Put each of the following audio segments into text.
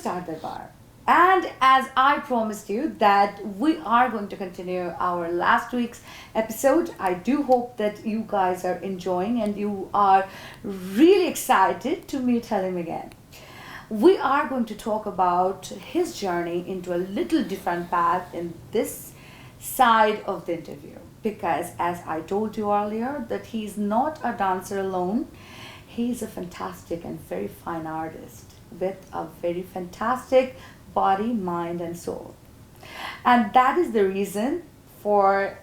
Stardarbar. And as I promised you that we are going to continue our last week's episode, I do hope that you guys are enjoying and you are really excited to meet Haleem again. We are going to talk about his journey into a little different path in this side of the interview, because as I told you earlier that he's not a dancer alone. He's a fantastic and very fine artist with a very fantastic body, mind, and soul. And that is the reason for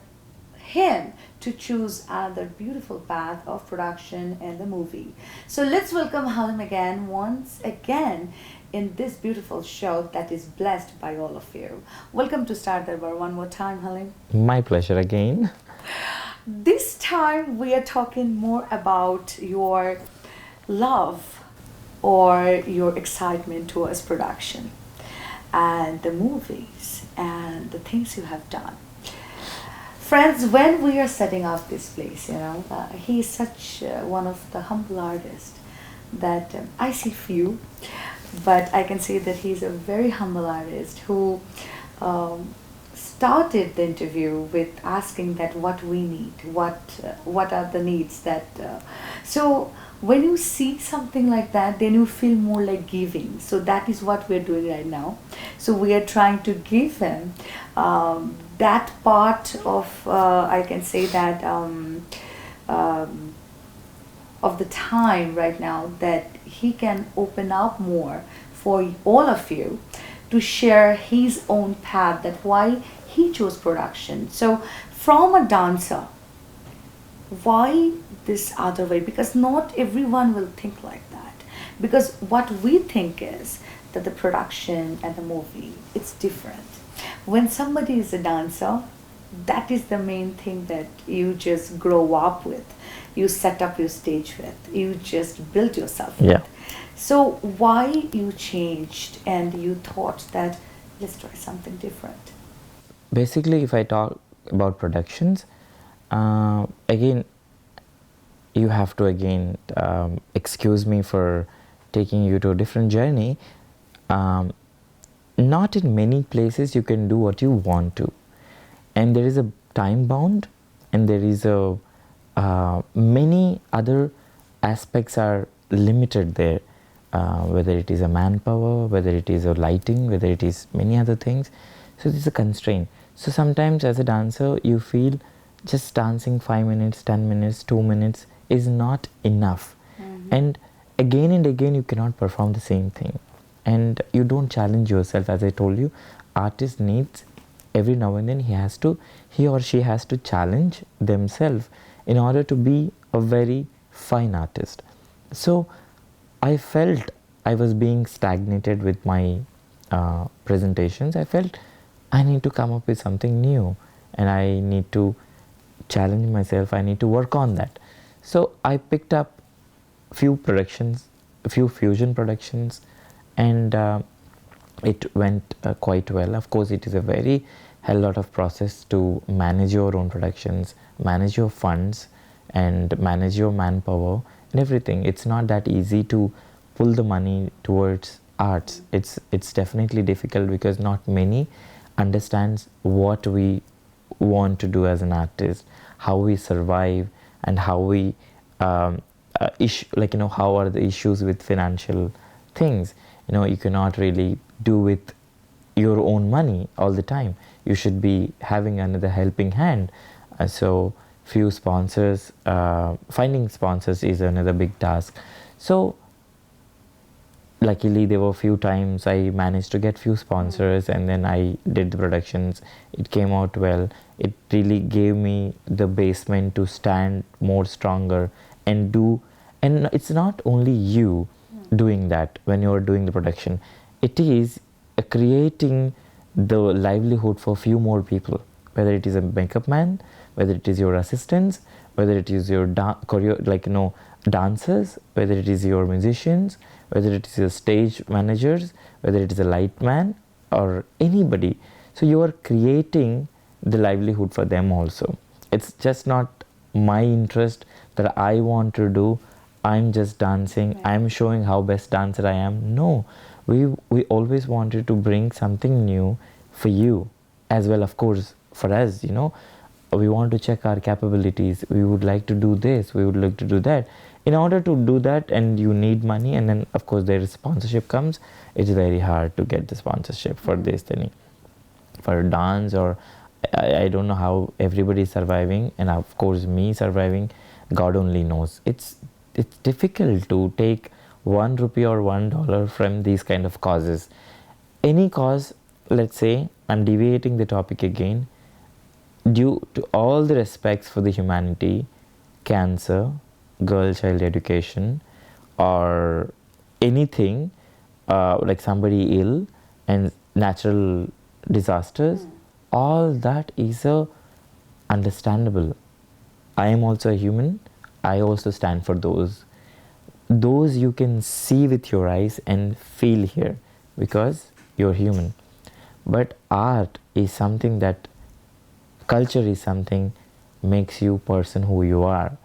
him to choose another beautiful path of production in the movie. So let's welcome Haleem again, once again, in this beautiful show that is blessed by all of you. Welcome to Star Darbar one more time, Haleem. My pleasure again. This time we are talking more about your love or your excitement towards production and the movies and the things you have done. Friends, when we are setting up this place, he is such one of the humble artists that I see few, but I can say that he's a very humble artist who started the interview with asking that what we need, what are the needs that. So when you see something like that, then you feel more like giving. So that is what we're doing right now. So we are trying to give him that part of, I can say that, of the time right now that he can open up more for all of you to share his own path, that why he chose production. So from a dancer, why this other way? Because not everyone will think like that. Because what we think is that the production and the movie, it's different. When somebody is a dancer, that is the main thing that you just grow up with. You set up your stage with. You just build yourself with. Yeah. So why you changed and you thought that let's try something different? Basically, if I talk about productions, again, you have to excuse me for taking you to a different journey. Not in many places you can do what you want to, and there is a time bound, and there is a many other aspects are limited there, whether it is a manpower, whether it is a lighting, whether it is many other things. So this is a constraint. So sometimes as a dancer you feel just dancing 5 minutes, 10 minutes, 2 minutes is not enough. And again you cannot perform the same thing, and you don't challenge yourself. As I told you, artist needs every now and then he or she has to challenge themselves in order to be a very fine artist. So I felt I was being stagnated with my presentations. I felt I need to come up with something new, and I need to challenge myself. I need to work on that. So I picked up few fusion productions, and it went quite well. Of course, it is a very hell lot of process to manage your own productions, manage your funds, and manage your manpower and everything. It's not that easy to pull the money towards arts. It's definitely difficult because not many understands what we want to do as an artist, how we survive, and how we how are the issues with financial things. You cannot really do with your own money all the time. You should be having another helping hand. So few sponsors, finding sponsors is another big task. So luckily there were few times I managed to get few sponsors, and then I did the productions. It came out well. It really gave me the basement to stand more stronger and do. And it's not only you doing that when you're doing the production. It is creating the livelihood for few more people, whether it is a makeup man, whether it is your assistants, whether it is your dancers, whether it is your musicians, whether it is your stage managers, whether it is a light man or anybody. So you are creating the livelihood for them also. It's just not my interest that I want to do. I'm just dancing. I'm showing how best dancer I am. No, we always wanted to bring something new for you as well, of course, for us, you know. We want to check our capabilities, we would like to do this, we would like to do that. In order to do that, and you need money, and then of course there is sponsorship comes, it's very hard to get the sponsorship for this thing, for dance. Or I don't know how everybody is surviving, and of course me surviving, God only knows. It's difficult to take 1 rupee or $1 from these kind of causes. Any cause, let's say, I'm deviating the topic again, due to all the respects for the humanity, cancer, girl child education, or anything, like somebody ill and natural disasters, all that is understandable. I am also a human, I also stand for those. Those you can see with your eyes and feel here because you're human. But art is something that, culture is something makes you person who you are.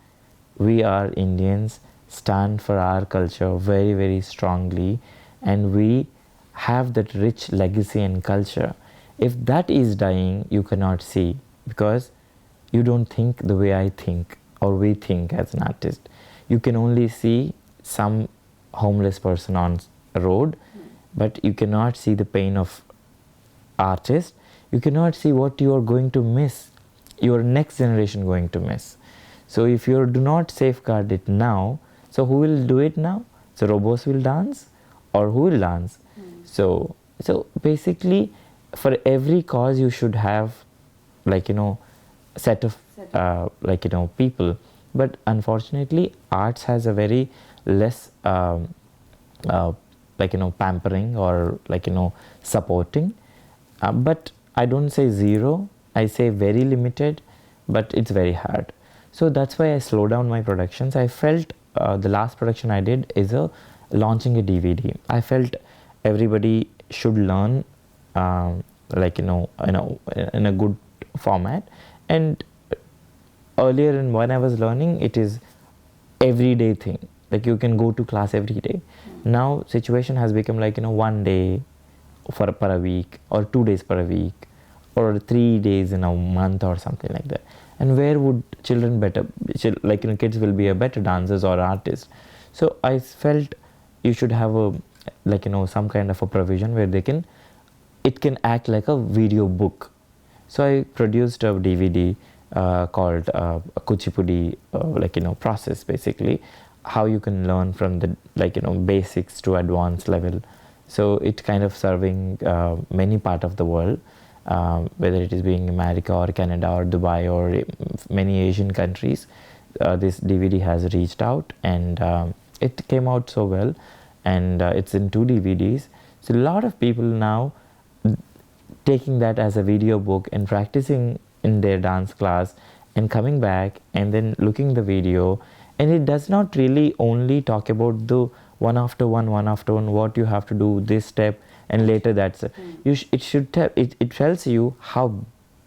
We are Indians, stand for our culture very, very strongly, and we have that rich legacy and culture. If that is dying, you cannot see, because you don't think the way I think or we think as an artist. You can only see some homeless person on a road, but you cannot see the pain of artist. You cannot see what you are going to miss, your next generation going to miss. So if you do not safeguard it now, so who will do it now? So robots will dance, or who will dance? So basically, for every cause you should have, like, you know, set of like, you know, people. But unfortunately, arts has a very less like, you know, pampering or, like, you know, supporting. But I don't say zero, I say very limited, but it's very hard. So that's why I slow down my productions. I felt the last production I did is launching a DVD. I felt everybody should learn, like, you know, in a good format. And earlier, and when I was learning, it is everyday thing. Like, you can go to class every day. Now situation has become like, you know, 1 day per a week, or 2 days per a week, or 3 days in a month, or something like that. And where would children better, like, you know, kids will be a better dancers or artists. So I felt you should have a, like, you know, some kind of a provision where they can, it can act like a video book. So I produced a DVD called Kuchipudi, like, you know, process, basically how you can learn from the, like, you know, basics to advanced level. So it kind of serving many part of the world, whether it is being America or Canada or Dubai or many Asian countries. This DVD has reached out, and it came out so well, and it's in 2 DVDs. So a lot of people now taking that as a video book and practicing in their dance class, and coming back and then looking the video. And it does not really only talk about the one after one, what you have to do, this step, and later that's it should it tells you how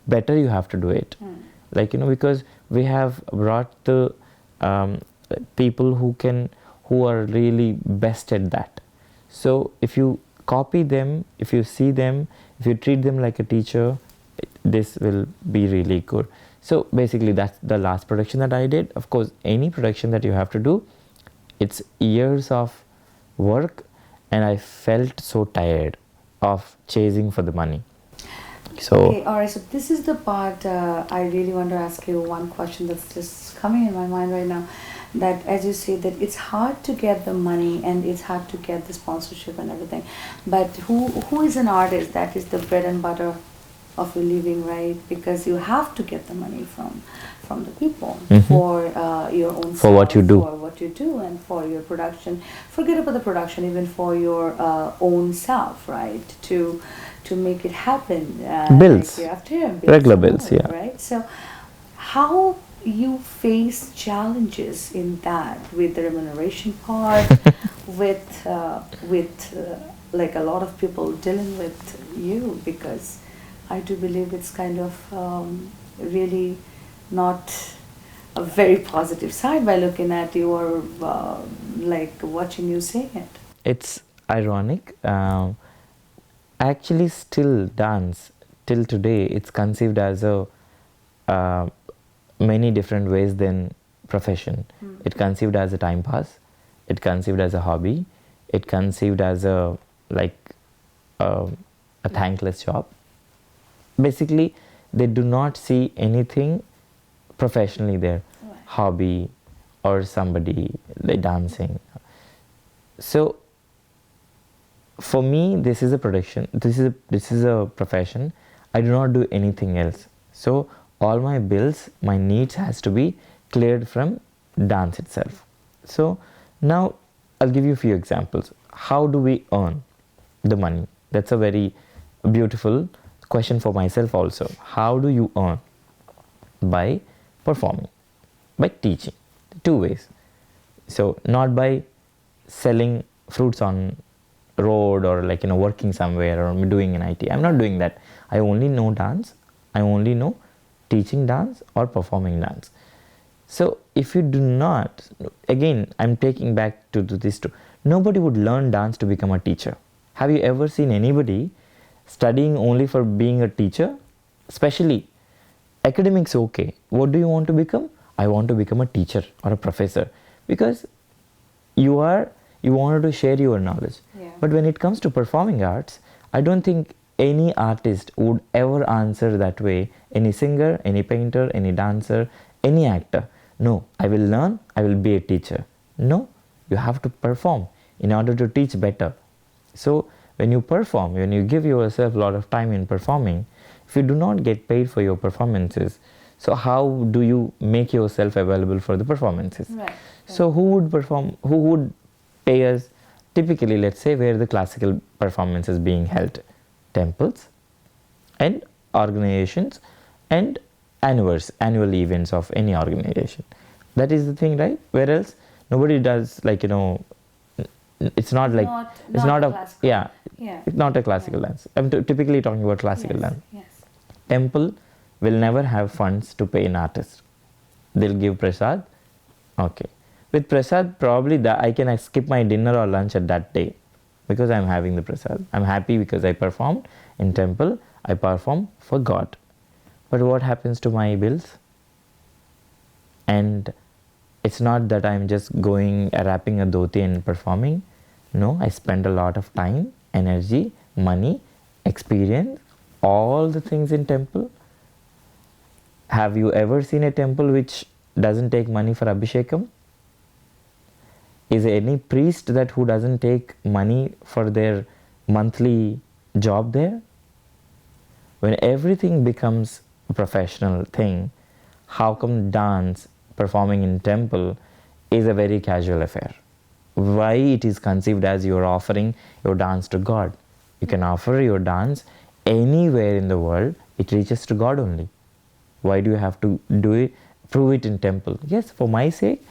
better you have to do it. Like, you know, because we have brought the people who are really best at that. So if you copy them, if you see them, if you treat them like a teacher, this will be really good. So basically that's the last production that I did. Of course, any production that you have to do, it's years of work, and I felt so tired of chasing for the money. So okay, all right, so this is the part I really want to ask you one question that's just coming in my mind right now. That, as you say, that it's hard to get the money and it's hard to get the sponsorship and everything, but who is an artist? That is the bread and butter of your living, right? Because you have to get the money from the people for your own for what you do, for what you do, and for your production. Forget about the production, even for your own self, right? To make it happen. Bills, like after year, regular bills, more, yeah. Right. So, how you face challenges in that, with the remuneration part, with like a lot of people dealing with you, because I do believe it's kind of really not a very positive side by looking at you, or like watching you saying it. It's ironic. Actually, still dance till today. It's conceived as a many different ways than profession. It conceived as a time pass. It conceived as a hobby. It conceived as a like a thankless job. Basically, they do not see anything professionally there, hobby or somebody like dancing. So for me, this is a production. This is a profession. I do not do anything else. So all my bills, my needs has to be cleared from dance itself. So now I'll give you a few examples. How do we earn the money? That's a very beautiful question for myself also. How do you earn? By performing, by teaching. Two ways. So not by selling fruits on road or like working somewhere or doing an IT. I'm not doing that. I only know dance. I only know teaching dance or performing dance. So if you do not, again I'm taking back to this too. Nobody would learn dance to become a teacher. Have you ever seen anybody studying only for being a teacher? Especially academics, okay. What do you want to become? I want to become a teacher or a professor, because you wanted to share your knowledge. But when it comes to performing arts, I don't think any artist would ever answer that way. Any singer, any painter, any dancer, any actor. No, I will learn, I will be a teacher. No, you have to perform in order to teach better. So when you perform, when you give yourself a lot of time in performing, if you do not get paid for your performances, so how do you make yourself available for the performances? So who would perform, who would pay us? Typically, let's say where the classical performance is being held, temples and organizations and annual events of any organization. That is the thing, right? Where else? Nobody does it's not like it's not a classical. It's not a classical dance. I'm typically talking about classical dance. Temple will never have funds to pay an artist. They'll give prasad. Okay. With prasad, probably I can skip my dinner or lunch at that day because I'm having the prasad. I'm happy because I performed in temple. I perform for God. But what happens to my bills? And it's not that I'm just going wrapping a dhoti and performing. No, I spend a lot of time, energy, money, experience, all the things in temple. Have you ever seen a temple which doesn't take money for abhishekam? Is there any priest who doesn't take money for their monthly job there? When everything becomes a professional thing, how come dance, performing in temple, is a very casual affair? Why it is conceived as you are offering your dance to God? You can offer your dance anywhere in the world, it reaches to God only. Why do you have to do it, prove it in temple? Yes, for my sake,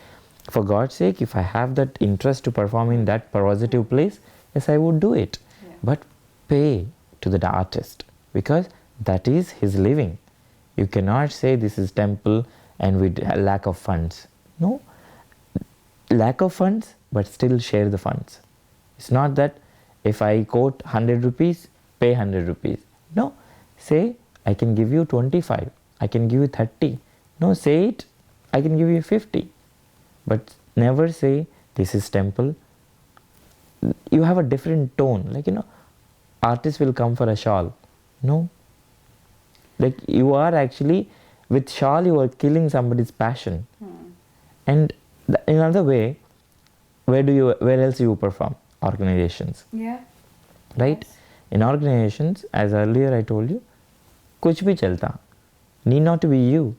for God's sake, if I have that interest to perform in that positive place, yes, I would do it. But pay to the artist, because that is his living. You cannot say this is temple and with lack of funds. No, lack of funds, but still share the funds. It's not that if I quote 100 rupees, pay 100 rupees. No, say I can give you 25, I can give you 30. No, say it, I can give you 50. But never say this is temple. You have a different tone. Artists will come for a shawl. No. You are actually, with shawl, you are killing somebody's passion. And in another way, where else you perform? Organizations. Right? Yes. In organizations, as earlier I told you, kuch bhi chalta. Need not to be you.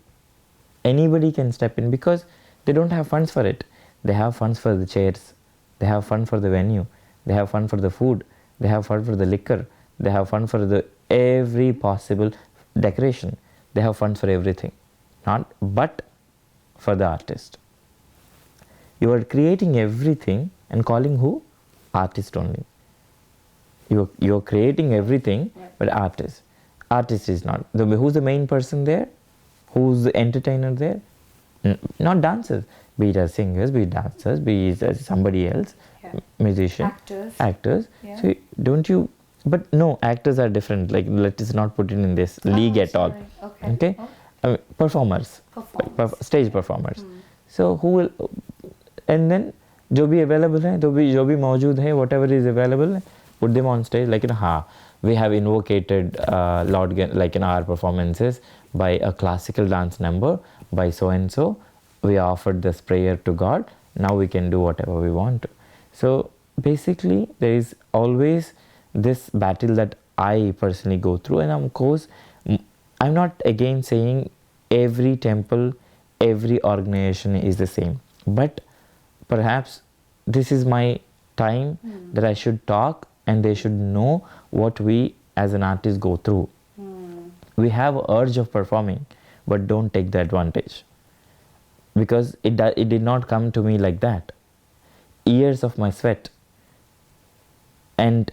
Anybody can step in because they don't have funds for it. They have funds for the chairs. They have fund for the venue. They have fund for the food. They have fund for the liquor. They have fund for the every possible decoration. They have funds for everything. But for the artist. You are creating everything and calling who? Artist only. You are creating everything, but artist. Artist is not. Who's the main person there? Who's the entertainer there? Not dancers. be it as singers, be it dancers, be it as somebody else, Yeah. musician, Actors. Yeah. So don't you? But no, actors are different. Like, let us not put it in this league at all. Sorry. Okay, performers, stage performers. So who will, and then जो भी available है, जो भी मौजूद है, whatever is available, put them on stage. Like, we have invocated Lord, like in our performances, by a classical dance number by so and so. We offered this prayer to God. Now we can do whatever we want to. So basically, there is always this battle that I personally go through, and of course, I'm not again saying every temple, every organization is the same, but perhaps this is my time that I should talk, and they should know what we as an artist go through. We have an urge of performing, but don't take the advantage, because it did not come to me like that. Years of my sweat and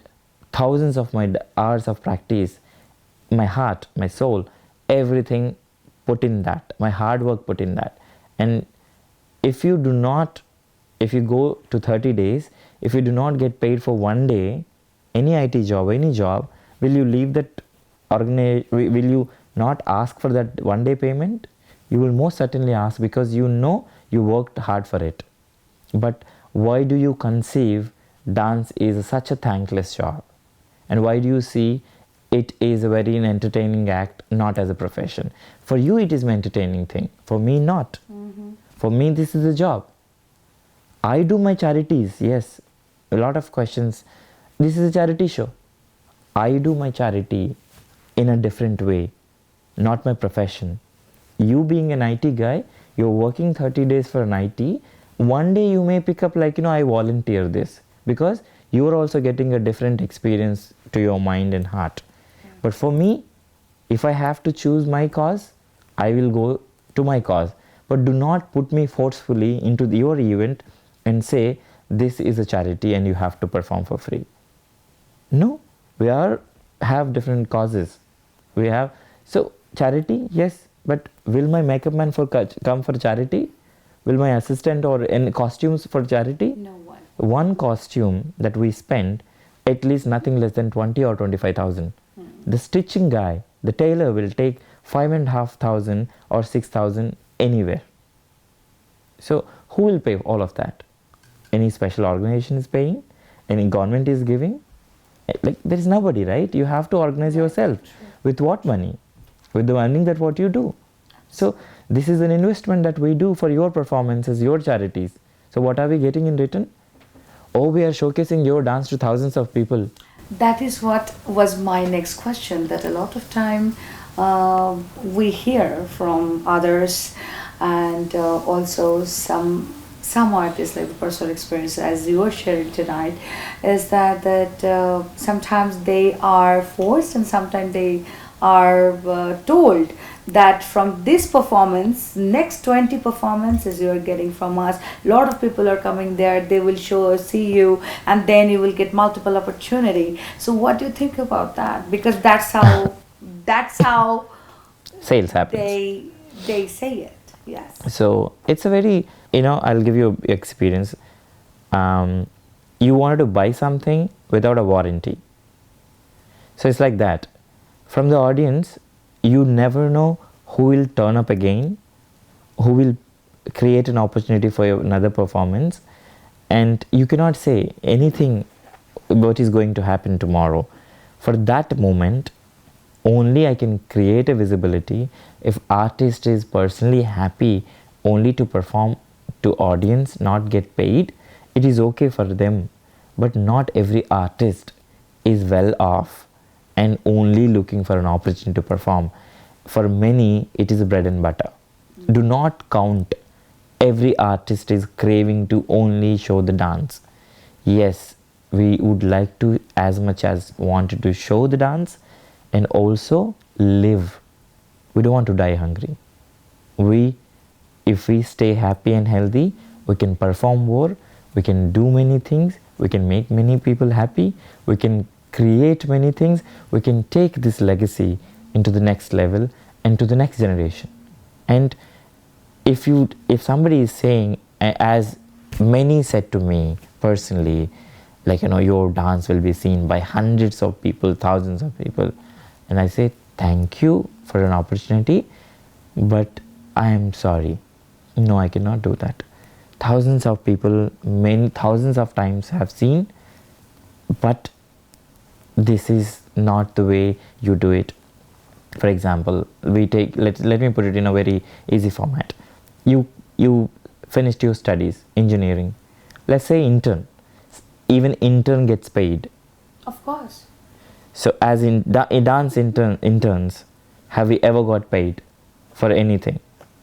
thousands of my hours of practice, my heart, my soul, everything put in that, my hard work put in that. And if you go to 30 days, if you do not get paid for one day, any IT job, any job, will you leave that will you not ask for that one day payment? You will most certainly ask, because you know you worked hard for it. But why do you conceive dance is such a thankless job? And why do you see it is a very entertaining act, not as a profession? For you it is an entertaining thing, for me not. For me this is a job. I do my charities, yes, a lot of questions. This is a charity show. I do my charity in a different way, not my profession. You being an IT guy, you're working 30 days for an IT, one day you may pick up like, I volunteer this, because you are also getting a different experience to your mind and heart. But for me, if I have to choose my cause, I will go to my cause. But do not put me forcefully into your event and say, this is a charity and you have to perform for free. No, we have different causes. So charity, yes, but will my makeup man come for charity? Will my assistant or in costumes for charity? No one. One costume that we spend, at least nothing less than 20 or 25,000. The stitching guy, the tailor, will take 5,500 or 6,000 anywhere. So who will pay all of that? Any special organization is paying? Any government is giving? Like, there is nobody, right? You have to organize yourself. With what money? With the money that what you do. So this is an investment that we do for your performances, your charities. So what are we getting in return? Oh, we are showcasing your dance to thousands of people. That is what was my next question, that a lot of time we hear from others, and also some artists, like the personal experience as you are sharing tonight, is that sometimes they are forced and sometimes they are told that from this performance, next 20 performances you are getting from us, a lot of people are coming there, they will see you, and then you will get multiple opportunity. So what do you think about that? Because that's how sales happens. They say it. Yes. So it's a very, I'll give you an experience. You wanted to buy something without a warranty. So it's like that. From the audience, you never know who will turn up again, who will create an opportunity for another performance, and you cannot say anything what is going to happen tomorrow. For that moment, only I can create a visibility if artist is personally happy only to perform to audience, not get paid. It is okay for them, but not every artist is well off and only looking for an opportunity to perform. For many, it is bread and butter. Do not count every artist is craving to only show the dance. Yes, we would like to as much as wanted to show the dance and also live. We don't want to die hungry. If we stay happy and healthy, we can perform more, we can do many things, we can make many people happy, we can create many things, we can take this legacy into the next level and to the next generation. And if somebody is saying as many said to me personally, like, your dance will be seen by hundreds of people, thousands of people. And I say, thank you for an opportunity, but I am sorry. No, I cannot do that. Thousands of people, many thousands of times have seen, but this is not the way you do it. For example, let me put it in a very easy format. You finished your studies, engineering. Let's say intern. Even intern gets paid. Of course. So as in dance interns, have we ever got paid for anything?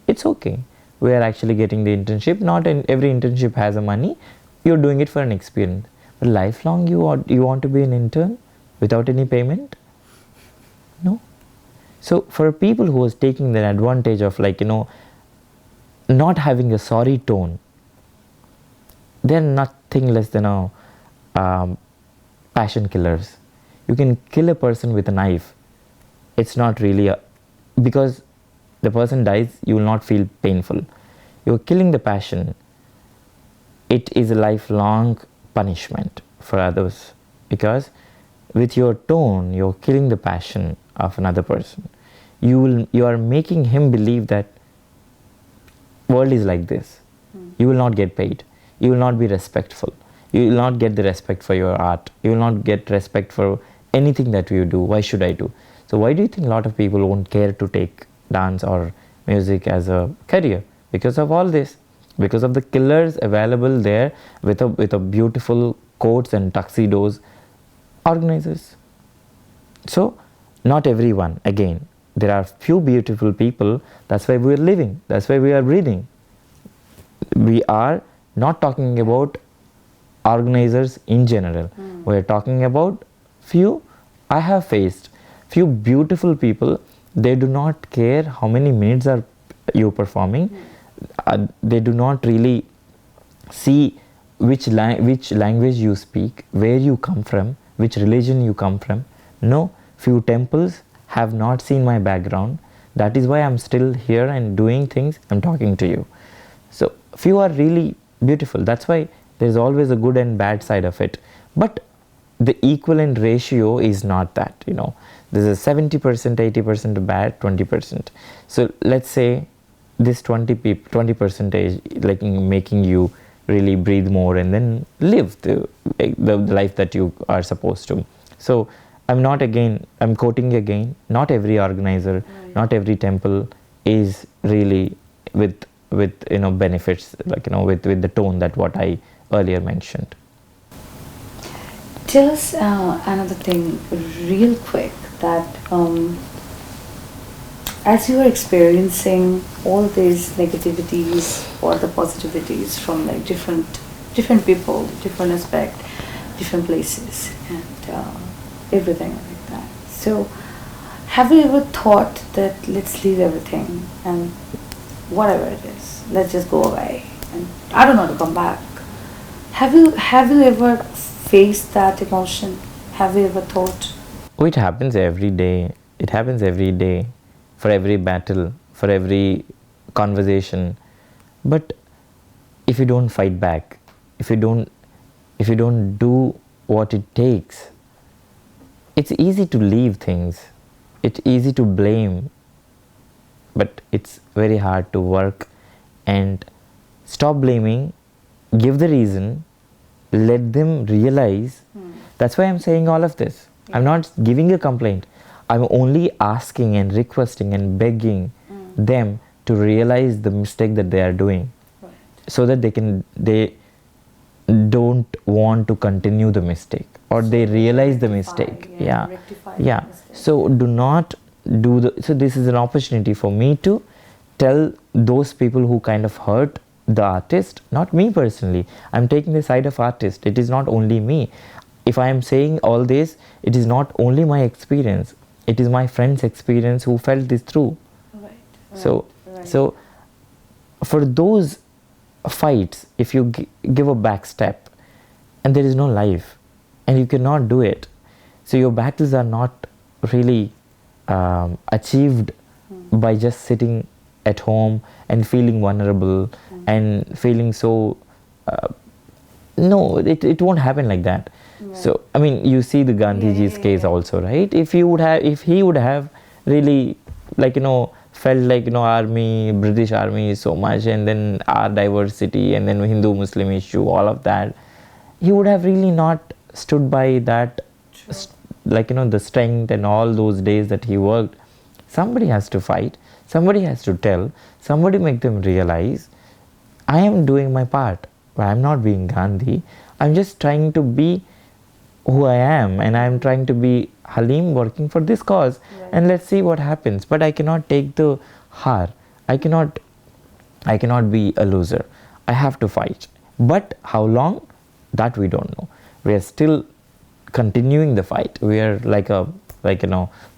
It's okay. We are actually getting the internship. Not every internship has a money. You're doing it for an experience. But lifelong you want to be an intern without any payment? No. So for people who is taking the advantage of, like, not having a sorry tone, they're nothing less than passion killers. You can kill a person with a knife. It's not really because the person dies, you will not feel painful. You're killing the passion. It is a lifelong punishment for others, because with your tone, you're killing the passion of another person. You are making him believe that world is like this. You will not get paid. You will not be respectful. You will not get the respect for your art. You will not get respect for anything that you do. Why should I do? So why do you think a lot of people won't care to take dance or music as a career? Because of all this. Because of the killers available there with a beautiful coats and tuxedos, organizers. So not everyone, again, there are few beautiful people. That's why we are living. That's why we are breathing. We are not talking about organizers in general. We are talking about few. I have faced few beautiful people. They do not care how many minutes are you performing. They do not really see which language you speak, where you come from, which religion you come from. No, few temples have not seen my background. That is why I'm still here and doing things. I'm talking to you. So few are really beautiful. That's why there's always a good and bad side of it. But the equivalent ratio is not that, There's a 70%, 80% bad, 20%. So let's say this 20% like making you really breathe more and then live the life that you are supposed to. So I'm quoting again, not every organizer, not every temple is really with benefits, like, with the tone that what I earlier mentioned. Tell us another thing real quick, that as you are experiencing all these negativities or the positivities from like different people, different aspect, different places, and everything like that. So have you ever thought that let's leave everything and whatever it is, let's just go away and I don't want to come back? Have you ever faced that emotion? Have you ever thought? Oh, it happens every day. It happens every day, for every battle, for every conversation. But if you don't fight back, if you don't do what it takes, it's easy to leave things. It's easy to blame, but it's very hard to work and stop blaming, give the reason, let them realize. That's why I'm saying all of this. I'm not giving a complaint. I'm only asking and requesting and begging them to realize the mistake that they are doing, so that they don't want to continue the mistake, or they realize the mistake. Yeah. So do not do so this is an opportunity for me to tell those people who kind of hurt the artist, not me personally. I'm taking the side of artist. It is not only me. If I am saying all this, it is not only my experience. It is my friend's experience who felt this through. So for those fights, if you give a back step and there is no life and you cannot do it, so your battles are not really achieved by just sitting at home and feeling vulnerable and feeling so no, it won't happen like that. Right. So I mean, you see the Gandhiji's case also, right? If he would have really, like, felt like, army, British army is so much, and then our diversity, and then Hindu Muslim issue, all of that, he would have really not stood by that. Like, the strength and all those days that he worked. Somebody has to fight, somebody has to tell, somebody make them realize, I am doing my part. I am not being Gandhi. I'm just trying to be who I am, and I'm trying to be Haleem working for this cause. Right. And let's see what happens. But I cannot take the har. I cannot be a loser. I have to fight. But how long? That we don't know. We are still continuing the fight. We are like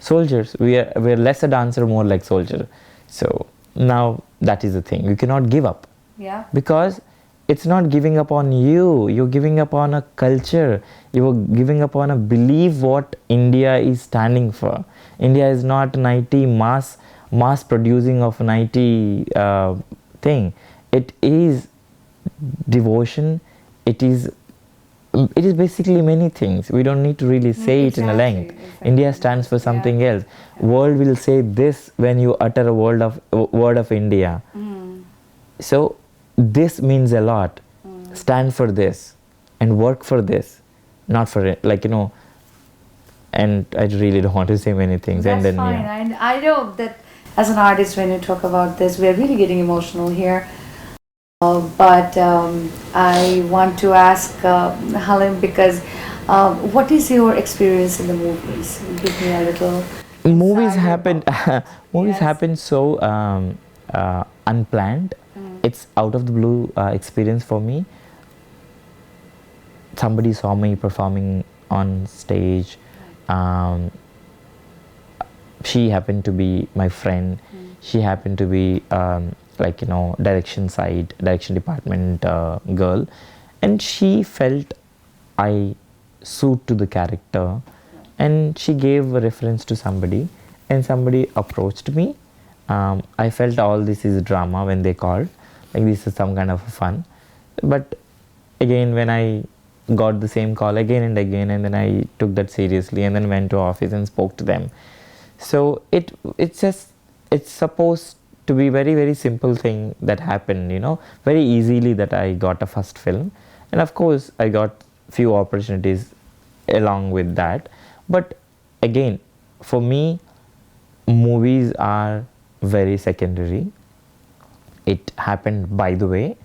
soldiers. We're less a dancer, more like soldier. So now that is the thing. You cannot give up. Yeah. Because it's not giving up on you. You're giving up on a culture. You're giving up on a belief what India is standing for. India is not an IT mass producing of an IT thing. It is devotion. It is basically many things. We don't need to really say it in a length. Exactly. India stands for something else. World will say this when you utter a word of India. So this means a lot. Stand for this and work for this, not for it. And I really don't want to say many things. That's and then fine. And I know that as an artist, when you talk about this, we are really getting emotional here. But I want to ask Haleem, because what is your experience in the movies? Give me a little. Movies insight happen. about- Movies Yes. happen so unplanned. It's out of the blue experience for me. Somebody saw me performing on stage. She happened to be my friend. She happened to be direction department girl, and she felt I suit to the character, and she gave a reference to somebody, and somebody approached me. I felt all this is drama when they called, like this is some kind of fun. But again, when I got the same call again and again, and then I took that seriously, and then went to office and spoke to them. So it's supposed to be very, very simple thing that happened, very easily, that I got a first film, and of course I got few opportunities along with that. But again, for me, movies are very secondary. It happened by the way.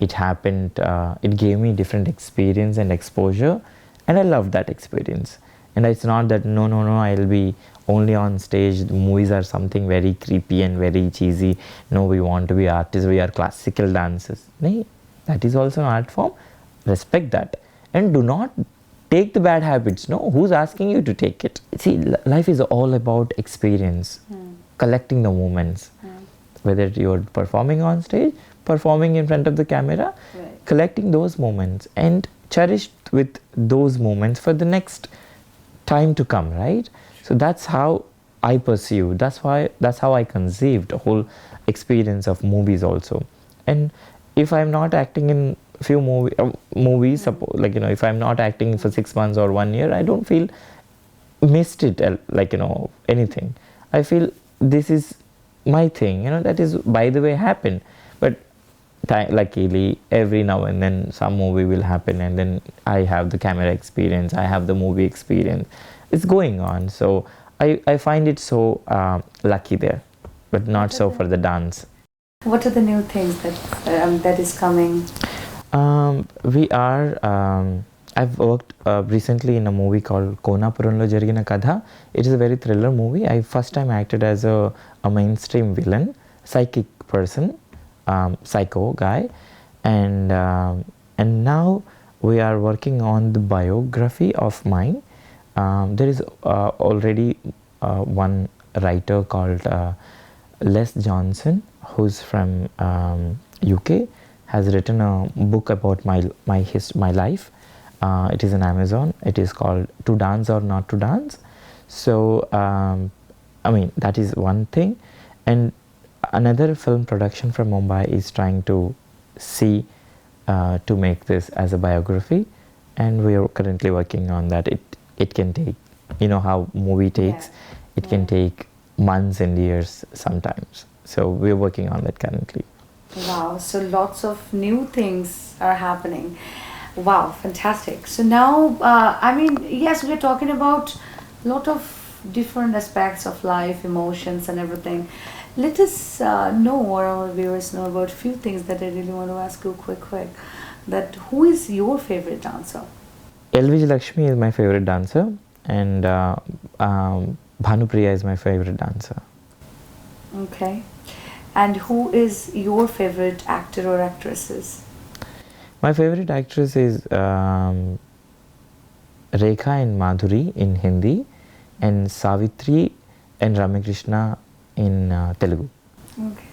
It happened, it gave me different experience and exposure, and I loved that experience. And it's not that no, I'll be only on stage. The movies are something very creepy and very cheesy. No, we want to be artists, we are classical dancers. No, that is also an art form. Respect that. And do not take the bad habits. No, who's asking you to take it? See, life is all about experience, collecting the moments. Whether you're performing on stage, performing in front of the camera, Right. collecting those moments and cherish with those moments for the next time to come, right? So that's how I pursue. That's how I conceived the whole experience of movies also. And if I'm not acting in few movies, suppose, if I'm not acting for 6 months or 1 year, I don't feel missed it, anything. I feel this is my thing, that is by the way happen. But luckily every now and then some movie will happen, and then I have the camera experience, I have the movie experience. It's going on. So I find it so lucky there, but not so for the dance. What are the new things that is coming? I've worked recently in a movie called Konapuranlo Jarigina Kadha. It is a very thriller movie. I first time acted as a mainstream villain, psychic person, psycho guy, and now we are working on the biography of mine. There is already one writer called Les Johnson, who's from UK, has written a book about my life. It is on Amazon. It is called To Dance or Not to Dance. So that is one thing. And Another film production from Mumbai is trying to see to make this as a biography, and we are currently working on that. It can take, you know how movie takes, it can take months and years sometimes. So we're working on that currently. Wow, so lots of new things are happening. Wow, fantastic. So now, I mean, yes, we're talking about a lot of different aspects of life, emotions, and everything. Let us know, or our viewers know, about few things that I really want to ask you quick. That who is your favorite dancer? LVG Lakshmi is my favorite dancer, and Bhanupriya is my favorite dancer. Okay. And who is your favorite actor or actresses? My favorite actress is Rekha and Madhuri in Hindi, and Savitri and Ramakrishna in Telugu. Okay,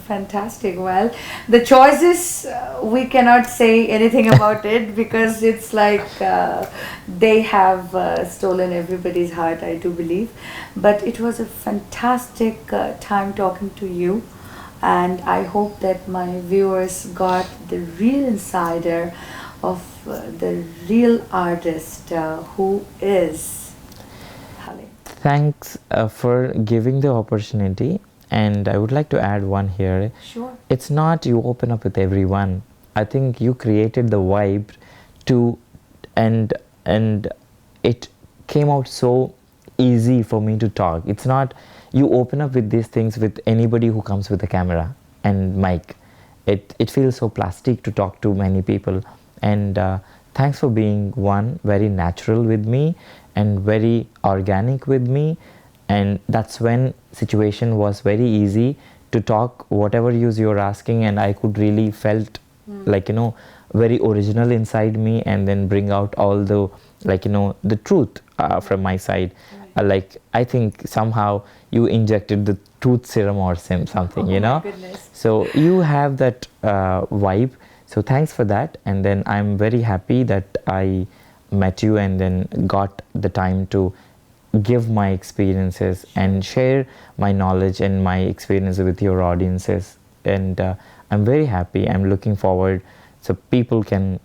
fantastic. Well, the choices, we cannot say anything about it because it's like they have stolen everybody's heart, I do believe. But it was a fantastic time talking to you, and I hope that my viewers got the real insider of the real artist who is Haleem. Thanks for giving the opportunity, and I would like to add one here. Sure. It's not you open up with everyone. I think you created the vibe to, and it came out so easy for me to talk. It's not you open up with these things with anybody who comes with a camera and mic. It feels so plastic to talk to many people, and thanks for being one very natural with me and very organic with me, and that's when situation was very easy to talk whatever you're asking, and I could really felt like, you know, very original inside me, and then bring out all the, like, you know, the truth from my side. Like, I think somehow you injected the truth serum or something, you know. My goodness. So you have that vibe, so thanks for that. And then I'm very happy that I met you and then got the time to give my experiences and share my knowledge and my experience with your audiences. And I'm very happy. I'm looking forward so people can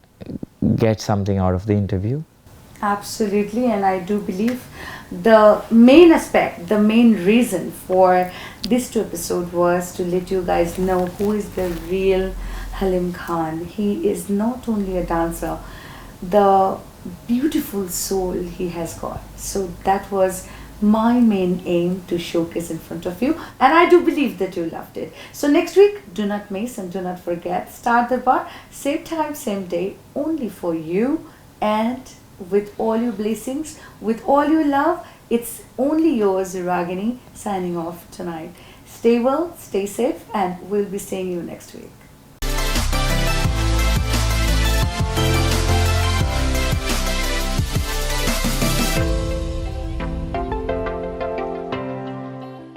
get something out of the interview. Absolutely, and I do believe the main aspect, the main reason for this two episode was to let you guys know who is the real Haleem Khan. He is not only a dancer, the beautiful soul he has got. So that was my main aim to showcase in front of you, and I do believe that you loved it. So next week, do not miss and do not forget, Stardarbar, same time, same day, only for you, and with all your blessings, with all your love. It's only yours, Ragini, signing off tonight. Stay well, stay safe, and we'll be seeing you next week.